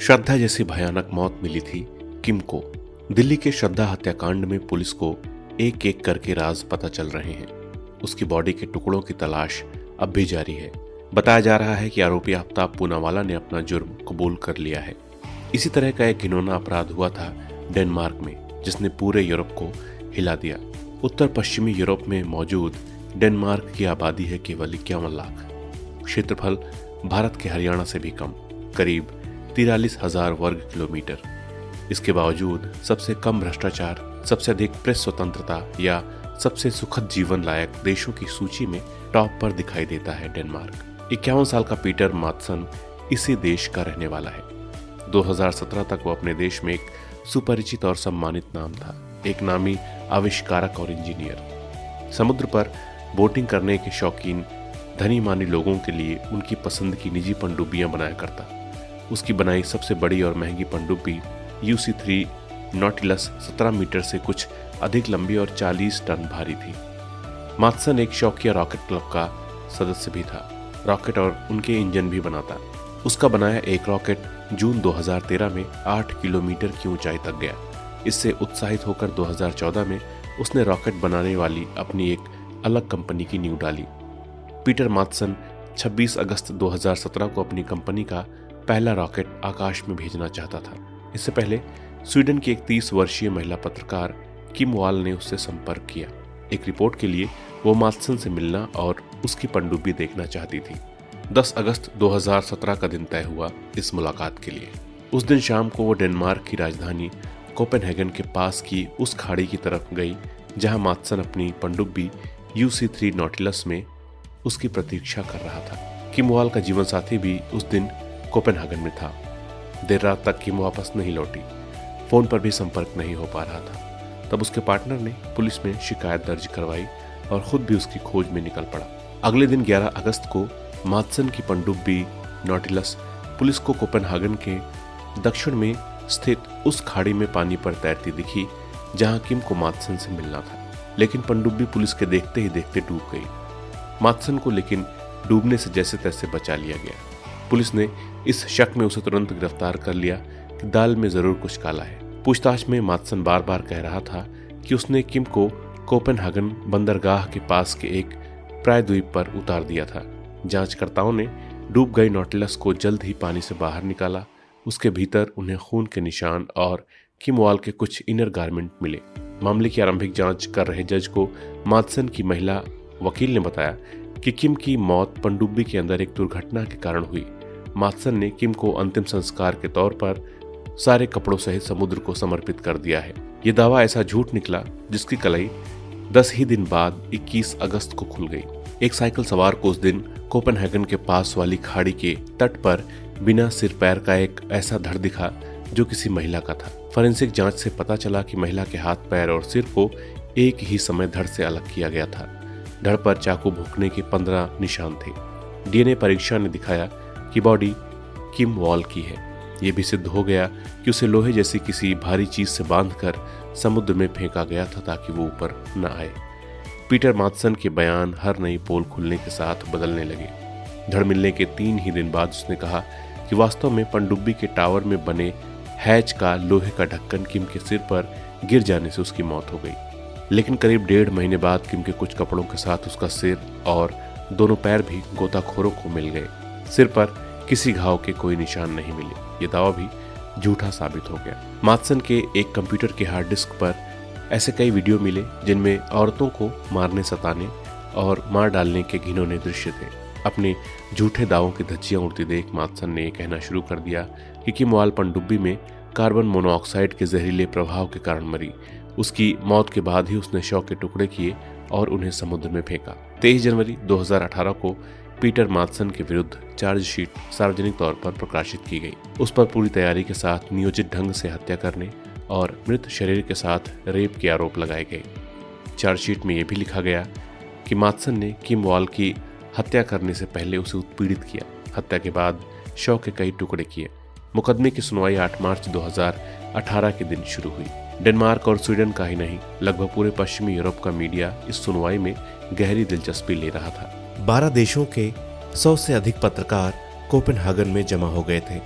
श्रद्धा जैसी भयानक मौत मिली थी किम को। दिल्ली के श्रद्धा हत्याकांड में पुलिस को एक एक करके राज पता चल रहे हैं। उसकी बॉडी के टुकड़ों की तलाश अब भी जारी है। बताया जा रहा है कि आरोपी आफ्ताब पूनावाला ने अपना जुर्म कबूल कर लिया है। इसी तरह का एक घिनौना अपराध हुआ था डेनमार्क में, जिसने पूरे यूरोप को हिला दिया। उत्तर पश्चिमी यूरोप में मौजूद डेनमार्क की आबादी है केवल 51 लाख। क्षेत्रफल भारत के हरियाणा से भी कम, करीब 43,000 वर्ग किलोमीटर। इसके बावजूद सबसे कम भ्रष्टाचार, सबसे अधिक प्रेस स्वतंत्रता या सबसे सुखद जीवन लायक देशों की सूची में टॉप पर दिखाई देता है डेनमार्क। 51 साल का पीटर मात्सन इसी देश का रहने वाला है। 2017 तक वो अपने देश में एक सुपरिचित और सम्मानित नाम था, एक नामी आविष्कारक और इंजीनियर। समुद्र पर बोटिंग करने के शौकीन धनी मानी लोगों के लिए उनकी पसंद की निजी पनडुब्बियां बनाया करता। उसकी बनाई सबसे बड़ी और महंगी पनडुब्बी UC3 नॉटिलस 17 मीटर से कुछ अधिक लंबी और 40 टन भारी थी। मात्सन एक शौकिया रॉकेट क्लब का सदस्य भी था। रॉकेट और उनके इंजन भी बनाता। उसका बनाया एक रॉकेट जून 2013 में 8 किलोमीटर की ऊंचाई तक गया। इससे उत्साहित होकर 2014 में उसने रॉकेट बनाने वाली अपनी एक अलग कंपनी की नींव डाली। पीटर मात्सन 26 अगस्त 2017 को अपनी कंपनी का पहला रॉकेट आकाश में भेजना चाहता था। इससे पहले स्वीडन की एक 30 वर्षीय महिला पत्रकार किम वाल ने उससे संपर्क किया। एक रिपोर्ट के लिए वो मात्सन से मिलना और उसकी पनडुब्बी देखना चाहती थी। 10 अगस्त 2017 का दिन तय हुआ इस मुलाकात के लिए। उस दिन शाम को वो डेनमार्क की राजधानी कोपेनहेगन के पास की उस खाड़ी की तरफ गई जहां मात्सन अपनी पनडुब्बी UC3 नॉटिलस में उसकी प्रतीक्षा कर रहा था। किम वाल का जीवन साथी भी उस दिन कोपेनहेगन में था। देर रात तक किम वापस नहीं लौटी। फोन पर भी संपर्क नहीं हो पा रहा था। तब उसके पार्टनर ने पुलिस में शिकायत दर्ज करवाई और खुद भी उसकी खोज में निकल पड़ा। अगले दिन 11 अगस्त को मात्सन की पनडुब्बी नॉटिलस पुलिस को कोपेनहेगन के दक्षिण में स्थित उस खाड़ी में पानी पर तैरती दिखी जहां किम को मात्सन से मिलना था। लेकिन पनडुब्बी पुलिस के देखते ही देखते डूब गई। मात्सन को लेकिन डूबने से जैसे तैसे बचा लिया गया। पुलिस ने इस शक में उसे तुरंत गिरफ्तार कर लिया कि दाल में जरूर कुछ काला है। पूछताछ में मात्सन बार बार कह रहा था कि उसने किम को कोपेनहेगन बंदरगाह के पास के एक प्रायद्वीप पर उतार दिया था। जांचकर्ताओं ने डूब गई नॉटिलस को जल्द ही पानी से बाहर निकाला। उसके भीतर उन्हें खून के निशान और किम वाल के कुछ इनर गारमेंट मिले। मामले की आरंभिक जांच कर रहे जज को मात्सन की महिला वकील ने बताया कि किम की मौत पनडुब्बी के अंदर एक दुर्घटना के कारण हुई। मात्सन ने किम को अंतिम संस्कार के तौर पर सारे कपड़ों सहित समुद्र को समर्पित कर दिया है। ये दावा ऐसा झूठ निकला जिसकी कलई 10 ही दिन बाद 21 अगस्त को खुल गई। एक साइकिल सवार को उस दिन कोपेनहेगन के पास वाली खाड़ी के तट पर बिना सिर पैर का एक ऐसा धड़ दिखा जो किसी महिला का था। फोरेंसिक जांच से पता चला कि महिला के हाथ, पैर और सिर को एक ही समय धड़ से अलग किया गया था। धड़ पर चाकू भोंकने के 15 निशान थे। DNA परीक्षा ने दिखाया कि बॉडी किम वाल की है। यह भी सिद्ध हो गया कि उसे लोहे जैसी किसी भारी चीज से बांधकर समुद्र में फेंका गया था ताकि वो ऊपर न आए। पीटर मात्सन के बयान हर नई पोल खुलने के साथ बदलने लगे। धड़ मिलने के 3 ही दिन बाद उसने कहा कि वास्तव में पनडुब्बी के टावर में बने हैच का लोहे का ढक्कन किम के सिर पर गिर जाने से उसकी मौत हो गई। लेकिन करीब 1.5 महीने बाद किम के कुछ कपड़ों के साथ उसका सिर और दोनों पैर भी गोताखोरों को मिल गए। सिर पर किसी घाव के कोई निशान नहीं मिले। ये दावा भी झूठा साबित हो गया। मात्सन के एक कंप्यूटर के हार्ड डिस्क पर ऐसे कई वीडियो मिले जिनमें औरतों को मारने, सताने और मार डालने के घिनौने दृश्य थे। अपने झूठे दावों की धज्जियां उड़ती देख मात्सन ने कहना शुरू कर दिया कि किम वाल पनडुब्बी में कार्बन मोनोऑक्साइड के जहरीले प्रभाव के कारण मरी। उसकी मौत के बाद ही उसने शव के टुकड़े किए और उन्हें समुद्र में फेंका। 23 जनवरी 2018 को पीटर मात्सन के विरुद्ध चार्जशीट सार्वजनिक तौर पर प्रकाशित की गई। उस पर पूरी तैयारी के साथ नियोजित ढंग से हत्या करने और मृत शरीर के साथ रेप के आरोप लगाए गए। चार्जशीट में यह भी लिखा गया कि मात्सन ने किम वाल की हत्या करने से पहले उसे उत्पीड़ित किया। हत्या के बाद शव के कई टुकड़े किए। मुकदमे की सुनवाई 8 मार्च 2018 के दिन शुरू हुई। डेनमार्क और स्वीडन का ही नहीं, लगभग पूरे पश्चिमी यूरोप का मीडिया इस सुनवाई में गहरी दिलचस्पी ले रहा था। 12 देशों के 100 से अधिक पत्रकार कोपेनहेगन में जमा हो गए थे।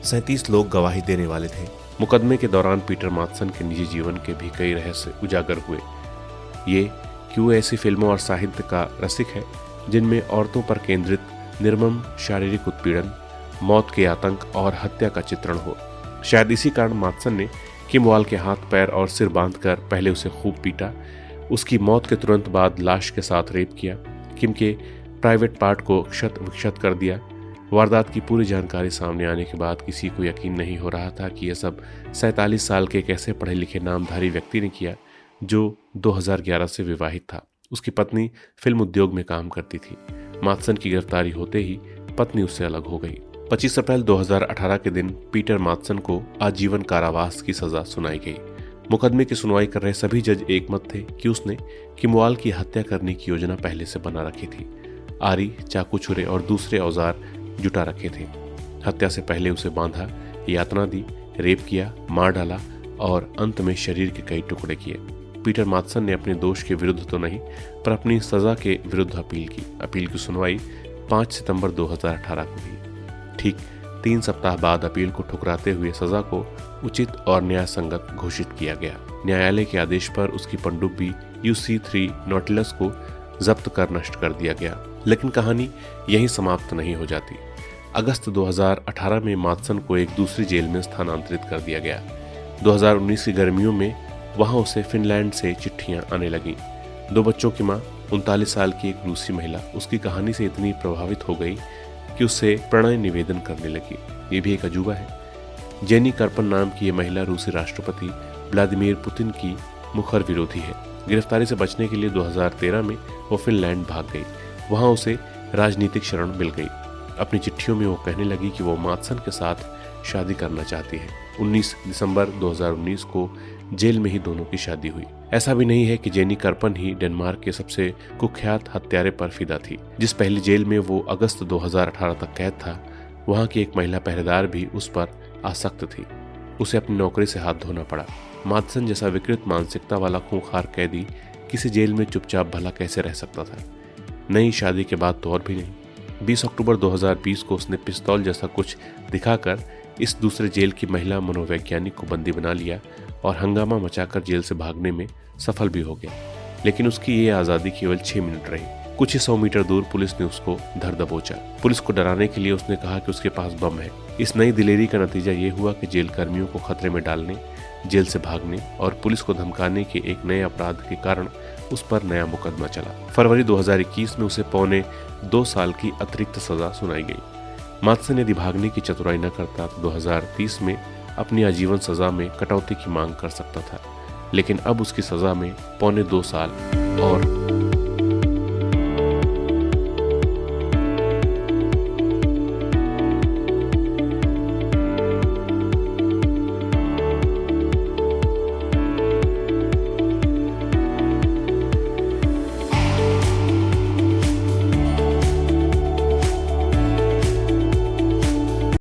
37 लोग गवाही देने वाले थे। मुकदमे के दौरान पीटर माथसन के निजी जीवन के भी कई रहस्य उजागर हुए। ये क्यों ऐसी फिल्मों और साहित्य का रसिक है जिनमें औरतों पर केंद्रित निर्मम शारीरिक उत्पीड़न, मौत के आतंक और हत्या का चित्रण हो। शायद इसी कारण माथसन ने किम वाल के हाथ पैर और सिर बांधकर पहले उसे खूब पीटा, उसकी मौत के तुरंत बाद लाश के साथ रेप किया, किम के प्राइवेट पार्ट को क्षत विक्षत कर दिया। वारदात की पूरी जानकारी सामने आने के बाद किसी को यकीन नहीं हो रहा था कि यह सब 47 साल के एक ऐसे पढ़े लिखे नामधारी व्यक्ति ने किया जो 2011 से विवाहित था। उसकी पत्नी फिल्म उद्योग में काम करती थी। माथसन की गिरफ्तारी होते ही पत्नी उससे अलग हो गई। 25 अप्रैल 2018 के दिन पीटर माथसन को आजीवन कारावास की सजा सुनाई गई। मुकदमे की सुनवाई कर रहे सभी जज एकमत थे कि उसने किम वाल की हत्या करने की योजना पहले से बना रखी थी। आरी, चाकू, छुरे और दूसरे औजार जुटा रखे थे। हत्या से पहले उसे बांधा, यातना दी, रेप किया, मार डाला और अंत में शरीर के कई टुकड़े किए। पीटर माथसन ने अपने दोष के विरुद्ध तो नहीं पर अपनी सजा के विरुद्ध अपील की। अपील की सुनवाई 5 सितंबर 2018 को हुई। ठीक 3 सप्ताह बाद अपील को ठुकराते हुए सजा को उचित और न्याय संगत घोषित किया गया। न्यायालय के आदेश पर उसकी पनडुब्बी UC3 नॉटिलस को जब्त कर नष्ट कर दिया गया। लेकिन कहानी यहीं समाप्त नहीं हो जाती। अगस्त 2018 में माथसन को एक दूसरी जेल में स्थानांतरित कर दिया गया। 2019 की गर्मियों में वहां उसे फिनलैंड से चिट्ठियां आने लगीं। 2 बच्चों की मां, 39 साल की एक रूसी महिला उसकी कहानी से इतनी प्रभावित हो गई कि उससे प्रणय निवेदन करने लगी। ये भी एक अजूबा है। जेनी कर्पन नाम की ये महिला रूसी राष्ट्रपति व्लादिमीर पुतिन की मुखर विरोधी है। गिरफ्तारी से बचने के लिए 2013 में वो फिनलैंड भाग गई। वहां उसे राजनीतिक शरण मिल गई। अपनी चिट्ठियों में वो कहने लगी कि वो माथसन के साथ शादी करना चाहती है। 19 दिसंबर 2019 को जेल में ही दोनों की शादी हुई। ऐसा भी नहीं है कि जेनी कर्पन ही डेनमार्क के सबसे कुख्यात हत्यारे पर फिदा थी। जिस पहली जेल में वो अगस्त 2018 तक कैद था, वहां की एक महिला पहरेदार भी उस पर आसक्त थी। उसे अपनी नौकरी से हाथ धोना पड़ा। माथसन जैसा विकृत मानसिकता वाला खूंखार कैदी किसी जेल में चुपचाप भला कैसे रह सकता था? नई शादी के बाद तो और भी नहीं। 20 अक्टूबर 2020 को उसने पिस्तौल जैसा कुछ दिखाकर इस दूसरे जेल की महिला मनोवैज्ञानिक को बंदी बना लिया और हंगामा मचाकर जेल से भागने में सफल भी हो गया। लेकिन उसकी ये आज़ादी केवल 6 मिनट रही। कुछ ही 100 मीटर दूर पुलिस ने उसको धर दबोचा। पुलिस को डराने के लिए उसने कहा कि उसके पास बम है। इस नई दिलेरी का नतीजा ये हुआ कि जेल कर्मियों को खतरे में डालने, जेल से भागने और पुलिस को धमकाने के एक नए अपराध के कारण उस पर नया मुकदमा चला। फरवरी 2021 में उसे पौने 2 साल की अतिरिक्त सजा सुनाई गई। माथसन यदि भागने की चतुराई न करता तो 2030 में अपनी आजीवन सजा में कटौती की मांग कर सकता था। लेकिन अब उसकी सजा में पौने 2 साल और